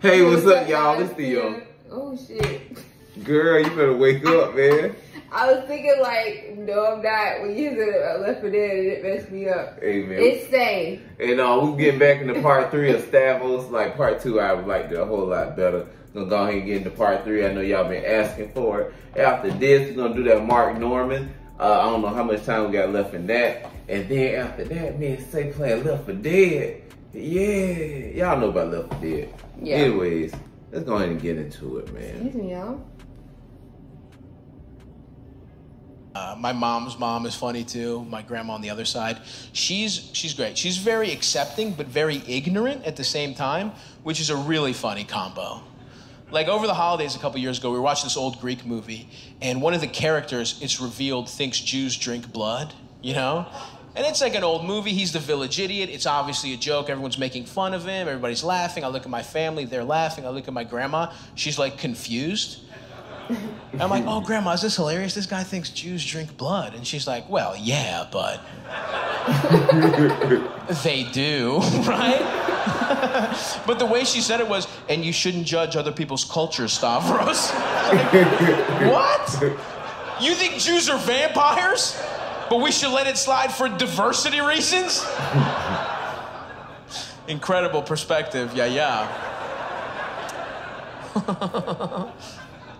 Hey, what's up, y'all? It's Theo. Oh, shit. Girl, you better wake up, man. I was thinking like, no, I'm not. When you said Left 4 Dead, it messed me up. Hey, man. It's safe. And we're getting back into part 3 of Stavros. Like, part 2, I liked it a whole lot better. Gonna go ahead and get into part 3. I know y'all been asking for it. After this, we're gonna do that Mark Norman. I don't know how much time we got left in that. And then after that, man, say playing Left 4 Dead. Yeah, y'all know about Left 4 Dead. Yeah. Anyways, let's go ahead and get into it, man. Excuse me, y'all. My mom's mom is funny too. My grandma on the other side. She's great. She's very accepting, but very ignorant at the same time, which is a really funny combo. Like over the holidays a couple years ago, we were watching this old Greek movie, and one of the characters, it's revealed, thinks Jews drink blood, you know? And it's like an old movie. He's the village idiot. It's obviously a joke. Everyone's making fun of him. Everybody's laughing. I look at my family. They're laughing. I look at my grandma. She's like confused. And I'm like, oh, Grandma, is this hilarious? This guy thinks Jews drink blood. And she's like, well, yeah, but they do, right? But the way she said it was, and you shouldn't judge other people's cultures, Stavros. Like, what? You think Jews are vampires? But we should let it slide for diversity reasons? Incredible perspective, yeah.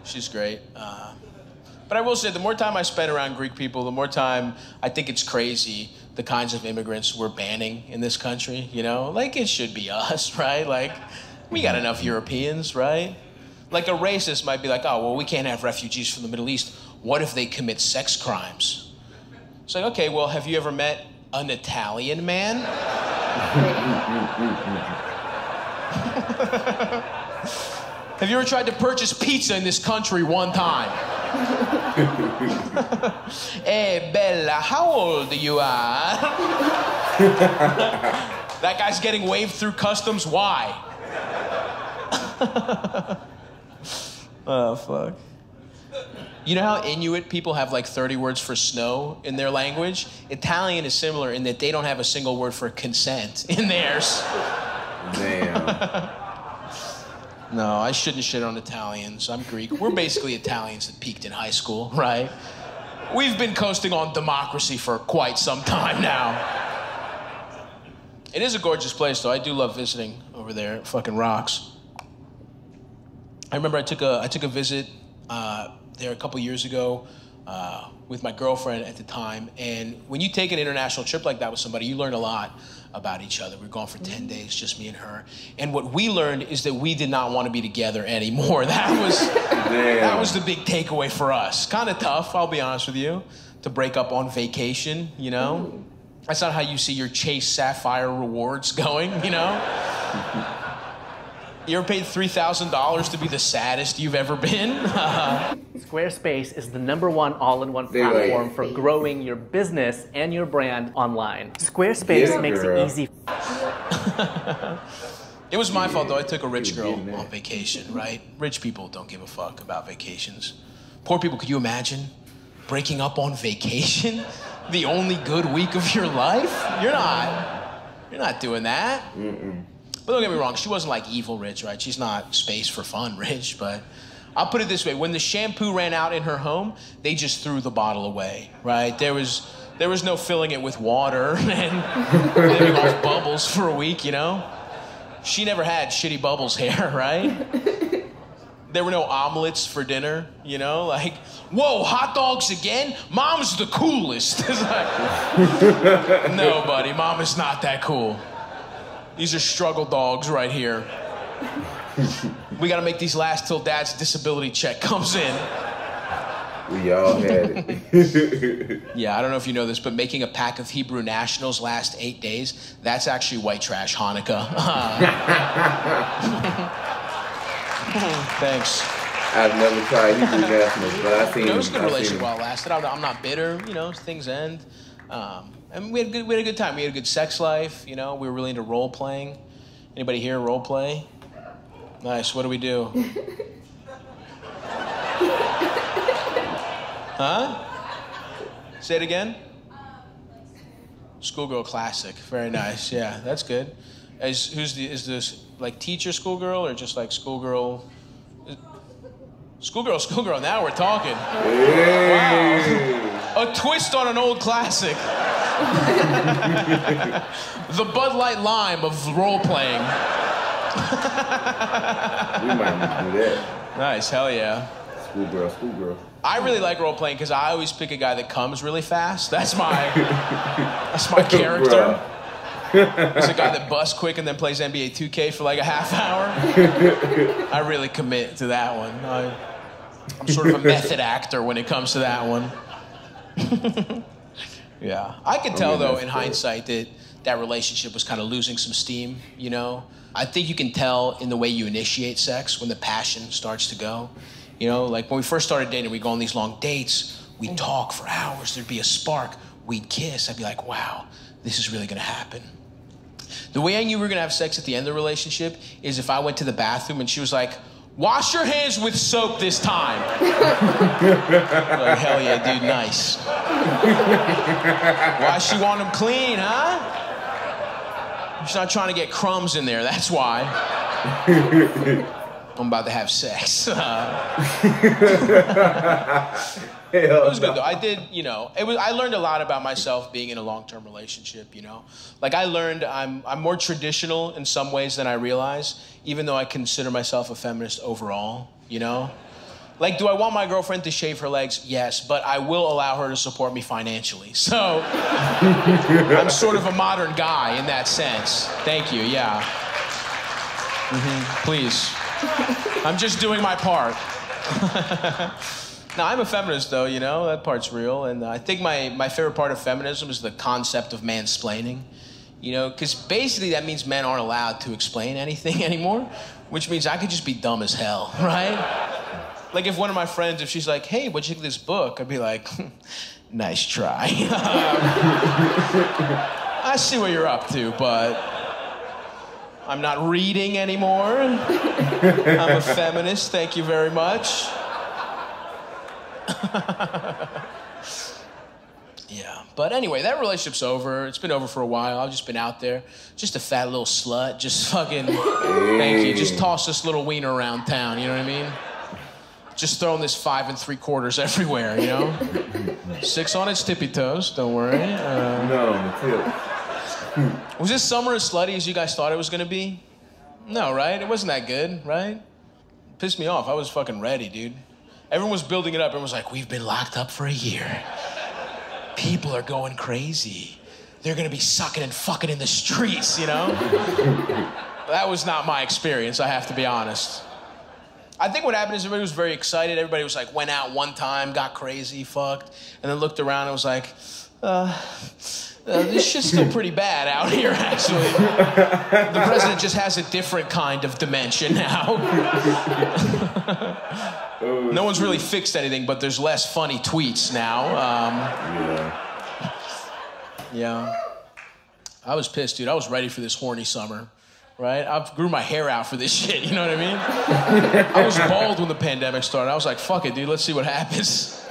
She's great. But I will say, the more time I spend around Greek people, the more time I think it's crazy the kinds of immigrants we're banning in this country, you know? Like, it should be us, right? Like, we got enough Europeans, right? Like, a racist might be like, oh, well, we can't have refugees from the Middle East. What if they commit sex crimes? It's like, okay, well, have you ever met an Italian man? Have you ever tried to purchase pizza in this country one time? Hey, Bella, how old you are? That guy's getting waved through customs, why? Oh, fuck. You know how Inuit people have like 30 words for snow in their language? Italian is similar in that they don't have a single word for consent in theirs. Damn. No, I shouldn't shit on Italians. I'm Greek. We're basically Italians that peaked in high school, right? We've been coasting on democracy for quite some time now. It is a gorgeous place, though. I do love visiting over there. It fucking rocks. I remember I took a visit there a couple years ago with my girlfriend at the time. And when you take an international trip like that with somebody, you learn a lot about each other. We were gone for 10 days, just me and her. And what we learned is that we did not want to be together anymore. That was the big takeaway for us. Kind of tough, I'll be honest with you, to break up on vacation, you know? Ooh. That's not how you see your Chase Sapphire rewards going, you know? You ever paid $3,000 to be the saddest you've ever been? Squarespace is the #1 all-in-one platform for growing your business and your brand online. Squarespace makes it easy. It was my fault, though. I took a rich girl on vacation, right? Rich people don't give a fuck about vacations. Poor people, could you imagine breaking up on vacation? The only good week of your life? You're not doing that. Mm-mm. But don't get me wrong, she wasn't like evil rich, right? She's not space for fun rich, but I'll put it this way. When the shampoo ran out in her home, they just threw the bottle away, right? There was no filling it with water and living off bubbles for a week, you know? She never had shitty bubbles hair, right? There were no omelets for dinner, you know? Like, whoa, hot dogs again? Mom's the coolest. It's like, no, buddy, Mom is not that cool. These are struggle dogs right here. We gotta make these last till Dad's disability check comes in. We all had it. Yeah, I don't know if you know this, but making a pack of Hebrew Nationals last 8 days, that's actually white trash Hanukkah. Thanks. I've never tried Hebrew Nationals, but I've seen. It was a good relationship while it lasted. I'm not bitter, you know, things end. And we had a good time. We had a good sex life, you know. We were really into role playing. Anybody here role play? Nice. What do we do? Huh? Say it again. Schoolgirl classic. Very nice. Yeah, that's good. Is the like teacher schoolgirl or just like schoolgirl? Schoolgirl, now we're talking. Hey. Wow. A twist on an old classic. The Bud Light Lime of role-playing. We might need to do that. Nice, hell yeah. Schoolgirl. I really like role-playing because I always pick a guy that comes really fast. That's my character. He's a guy that busts quick and then plays NBA 2K for like a half hour. I really commit to that one. I'm sort of a method actor when it comes to that one. Yeah. I could tell, though, in hindsight that relationship was kind of losing some steam, you know? I think you can tell in the way you initiate sex when the passion starts to go. You know, like when we first started dating, we'd go on these long dates, we'd talk for hours, there'd be a spark, we'd kiss. I'd be like, wow, this is really gonna happen. The way I knew we were gonna have sex at the end of the relationship is if I went to the bathroom and she was like, wash your hands with soap this time. Like, hell yeah, dude, nice. Why she want them clean, huh? She's not trying to get crumbs in there, that's why. I'm about to have sex. It was good though. I did, you know, I learned a lot about myself being in a long-term relationship, you know. Like I learned I'm more traditional in some ways than I realize, even though I consider myself a feminist overall, you know. Like, do I want my girlfriend to shave her legs? Yes, but I will allow her to support me financially. So, I'm sort of a modern guy in that sense. Thank you, yeah. Please. I'm just doing my part. No, I'm a feminist, though, you know, that part's real. And I think my favorite part of feminism is the concept of mansplaining. You know, because basically that means men aren't allowed to explain anything anymore, which means I could just be dumb as hell, right? Like if one of my friends, if she's like, hey, what'd you think of this book? I'd be like, nice try. I see what you're up to, but I'm not reading anymore. I'm a feminist, thank you very much. Yeah, but anyway, that relationship's over. It's been over for a while. I've just been out there, just a fat little slut, just fucking, thank you, just toss this little wiener around town, you know what I mean? Just throwing this 5 3/4 everywhere, you know? 6 on its tippy toes, don't worry. No, the tip. Was this summer as slutty as you guys thought it was gonna be? No, right? It wasn't that good, right? It pissed me off. I was fucking ready, dude. Everyone was building it up. Everyone was like, we've been locked up for a year. People are going crazy. They're gonna be sucking and fucking in the streets, you know? That was not my experience, I have to be honest. I think what happened is everybody was very excited. Everybody was like, went out one time, got crazy, fucked, and then looked around and was like, this shit's still pretty bad out here, actually. The president just has a different kind of dimension now. No one's really fixed anything, but there's less funny tweets now. Yeah. I was pissed, dude. I was ready for this horny summer. Right? I grew my hair out for this shit, you know what I mean? I was bald when the pandemic started. I was like, fuck it, dude, let's see what happens.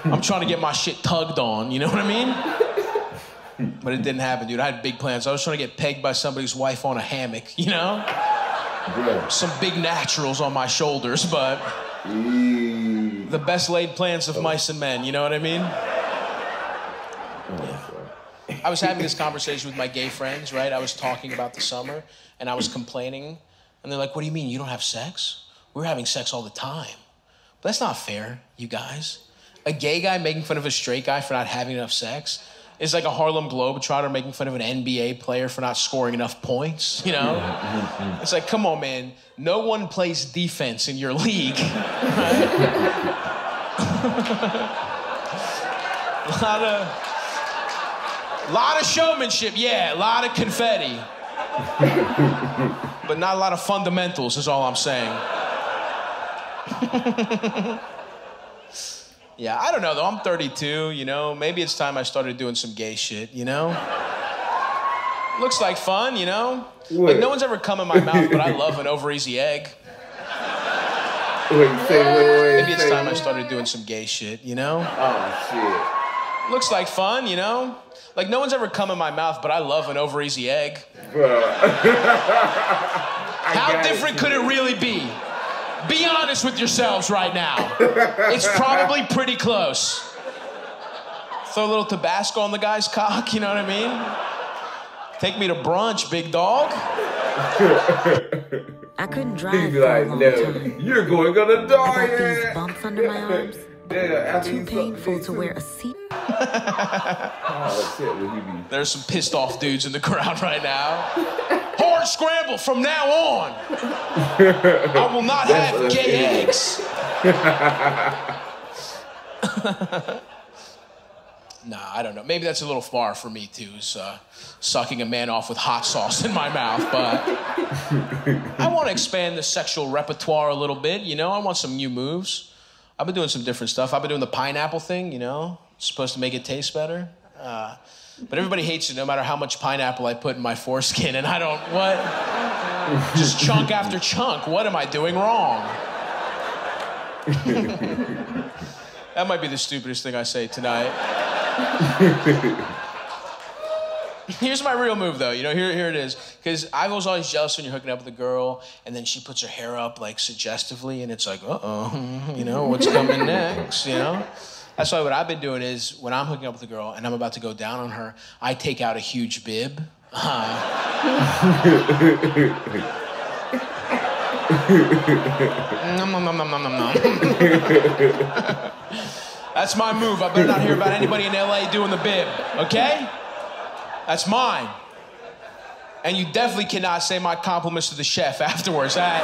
I'm trying to get my shit tugged on, you know what I mean? But it didn't happen, dude. I had big plans. I was trying to get pegged by somebody's wife on a hammock, you know? Yeah. Some big naturals on my shoulders, but the best laid plans of mice and men, you know what I mean? Yeah. I was having this conversation with my gay friends, right? I was talking about the summer, and I was complaining. And they're like, what do you mean, you don't have sex? We're having sex all the time. But that's not fair, you guys. A gay guy making fun of a straight guy for not having enough sex is like a Harlem Globetrotter making fun of an NBA player for not scoring enough points, you know? It's like, come on, man. No one plays defense in your league, right? A lot of showmanship, yeah, a lot of confetti. But not a lot of fundamentals is all I'm saying. Yeah, I don't know though, I'm 32, you know? Maybe it's time I started doing some gay shit, you know? Looks like fun, you know? What? Like no one's ever come in my mouth, but I love an over-easy egg. Wait. Maybe it's time I started doing some gay shit, you know? Oh, shit. Looks like fun, you know? Like, no one's ever come in my mouth, but I love an over-easy egg. How different could it really be? Be honest with yourselves right now. It's probably pretty close. Throw a little Tabasco on the guy's cock, you know what I mean? Take me to brunch, big dog. I couldn't drive He'd be for like, a long no, time. you're going to I got die. these bumps under my arms. Too painful to wear a seat. Oh, shit, will he be? There's some pissed off dudes in the crowd right now. Hard scramble from now on. I will not have gay eggs. Nah, I don't know. Maybe that's a little far for me, too, is sucking a man off with hot sauce in my mouth, but I want to expand the sexual repertoire a little bit, you know? I want some new moves. I've been doing some different stuff. I've been doing the pineapple thing, you know? It's supposed to make it taste better. But everybody hates it no matter how much pineapple I put in my foreskin, and I don't, what? Just chunk after chunk. What am I doing wrong? That might be the stupidest thing I say tonight. Here's my real move, though. You know, here it is. Because I was always jealous when you're hooking up with a girl, and then she puts her hair up, like, suggestively, and it's like, uh-oh, you know, what's coming next, you know? That's why what I've been doing is, when I'm hooking up with a girl and I'm about to go down on her, I take out a huge bib. Nom, nom, nom, nom, nom, nom. That's my move. I better not hear about anybody in LA doing the bib, okay? That's mine. And you definitely cannot say my compliments to the chef afterwards. That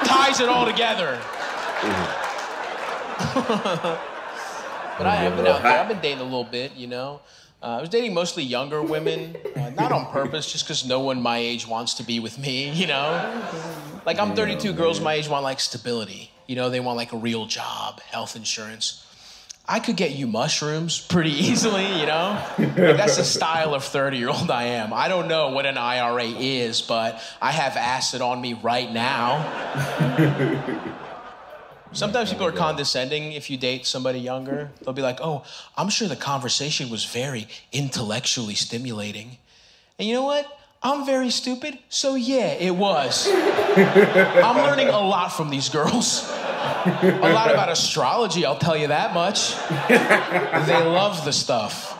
ties it all together. But I have been out there. I've been dating a little bit, you know. I was dating mostly younger women, not on purpose, just because no one my age wants to be with me, you know? Like, I'm 32, girls my age want, like, stability. You know, they want, like, a real job, health insurance. I could get you mushrooms pretty easily, you know? Like, that's the style of 30-year-old I am. I don't know what an IRA is, but I have acid on me right now. Sometimes people are condescending if you date somebody younger. They'll be like, oh, I'm sure the conversation was very intellectually stimulating. And you know what? I'm very stupid, so yeah, it was. I'm learning a lot from these girls. A lot about astrology, I'll tell you that much. They love the stuff.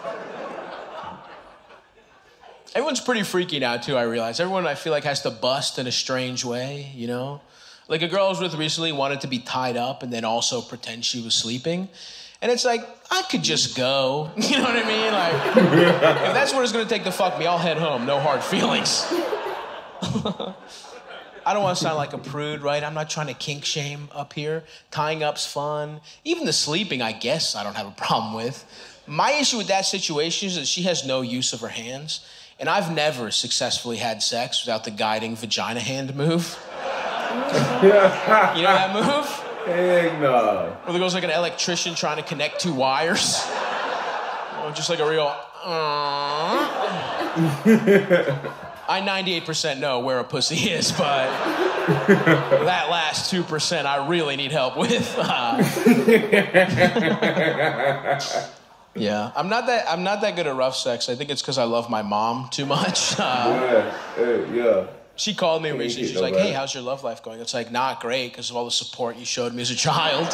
Everyone's pretty freaky now, too, I realize. Everyone, I feel like, has to bust in a strange way, you know? Like, a girl I was with recently wanted to be tied up and then also pretend she was sleeping. And it's like, I could just go. You know what I mean? Like, if that's what it's gonna take to fuck me, I'll head home. No hard feelings. I don't want to sound like a prude, right? I'm not trying to kink shame up here. Tying up's fun. Even the sleeping, I guess, I don't have a problem with. My issue with that situation is that she has no use of her hands. And I've never successfully had sex without the guiding vagina hand move. You know that move? Heck no. Where there goes like an electrician trying to connect two wires. Or just like a real... I 98% know where a pussy is, but that last 2% I really need help with. Yeah, I'm not that good at rough sex. I think it's because I love my mom too much. Yeah. She called me recently. She's like, hey, how's your love life going? It's like, not great because of all the support you showed me as a child.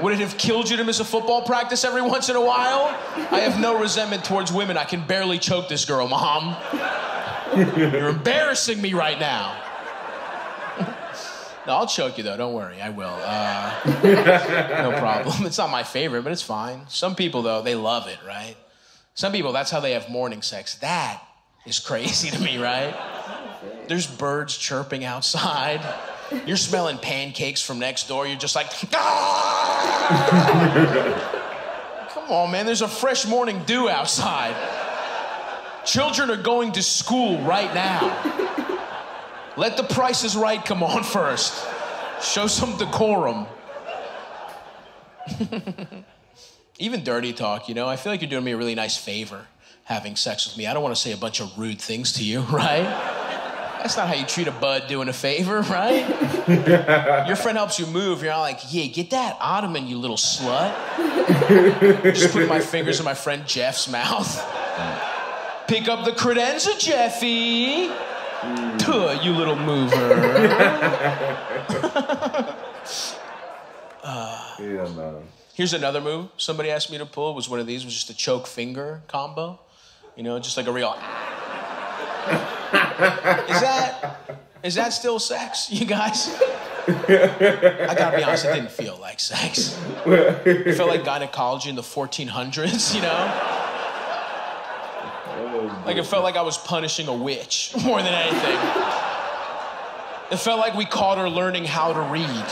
Would it have killed you to miss a football practice every once in a while? I have no resentment towards women. I can barely choke this girl, Mom. You're embarrassing me right now. No, I'll choke you, though. Don't worry. I will. No problem. It's not my favorite, but it's fine. Some people, though, they love it, right? Some people, that's how they have morning sex. That is crazy to me, right? There's birds chirping outside. You're smelling pancakes from next door. You're just like, ah! Come on, man. There's a fresh morning dew outside. Children are going to school right now. Let the Price is Right come on first. Show some decorum. Even dirty talk, you know? I feel like you're doing me a really nice favor having sex with me. I don't want to say a bunch of rude things to you, right? That's not how you treat a bud doing a favor, right? Your friend helps you move. You're not like, yeah, get that ottoman, you little slut. Just putting my fingers in my friend Jeff's mouth. Pick up the credenza, Jeffy. You little mover. Yeah, no. Here's another move somebody asked me to pull. Was one of these. It was just a choke finger combo. You know, just like a real. Is that still sex, you guys? I gotta be honest, it didn't feel like sex. It felt like gynecology in the 1400s, you know? Like it felt like I was punishing a witch more than anything. It felt like we caught her learning how to read.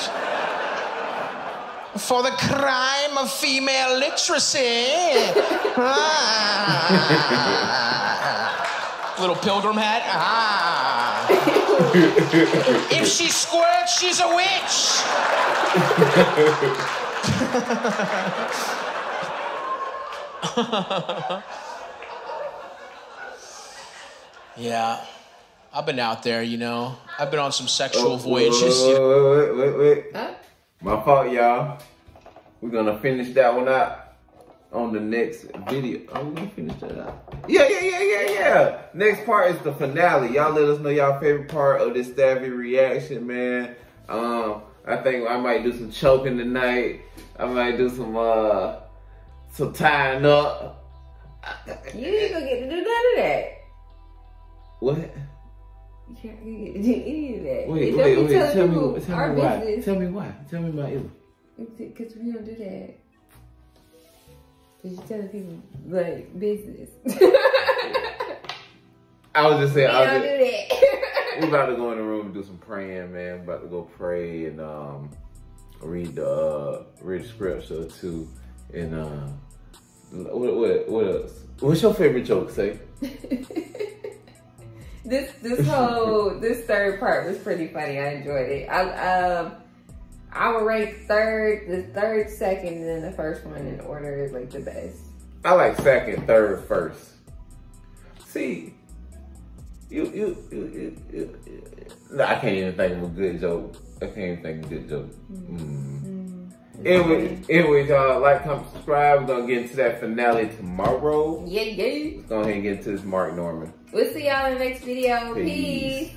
For the crime of female literacy. Little pilgrim hat. If she squirts, she's a witch. Yeah, I've been out there, you know. I've been on some sexual voyages. Wait. Huh? My fault, y'all. We're gonna finish that one out on the next video. Oh, we're gonna finish that out. Yeah. Next part is the finale. Y'all let us know y'all favorite part of this Stavvy reaction, man. I think I might do some choking tonight. I might do some tying up. You ain't gonna get to do none of that. What? You can't get to do any of that. Wait. Tell me why. Tell me why. Tell me about it. Because we don't do that. Because you're telling people, like, business. I was just saying. We don't do that. We about to go in the room and do some praying, man. About to go pray and read the scripture too. And what else? What's your favorite joke? Say. This third part was pretty funny. I enjoyed it. I would rank the third second, and then the first one in order is like the best. I like second, third, first. See, you. No, I can't even think of a good joke. Anyway, y'all, like, comment, subscribe. We're gonna get into that finale tomorrow. Yeah. Let's go ahead and get into this Mark Norman. We'll see y'all in the next video. Peace.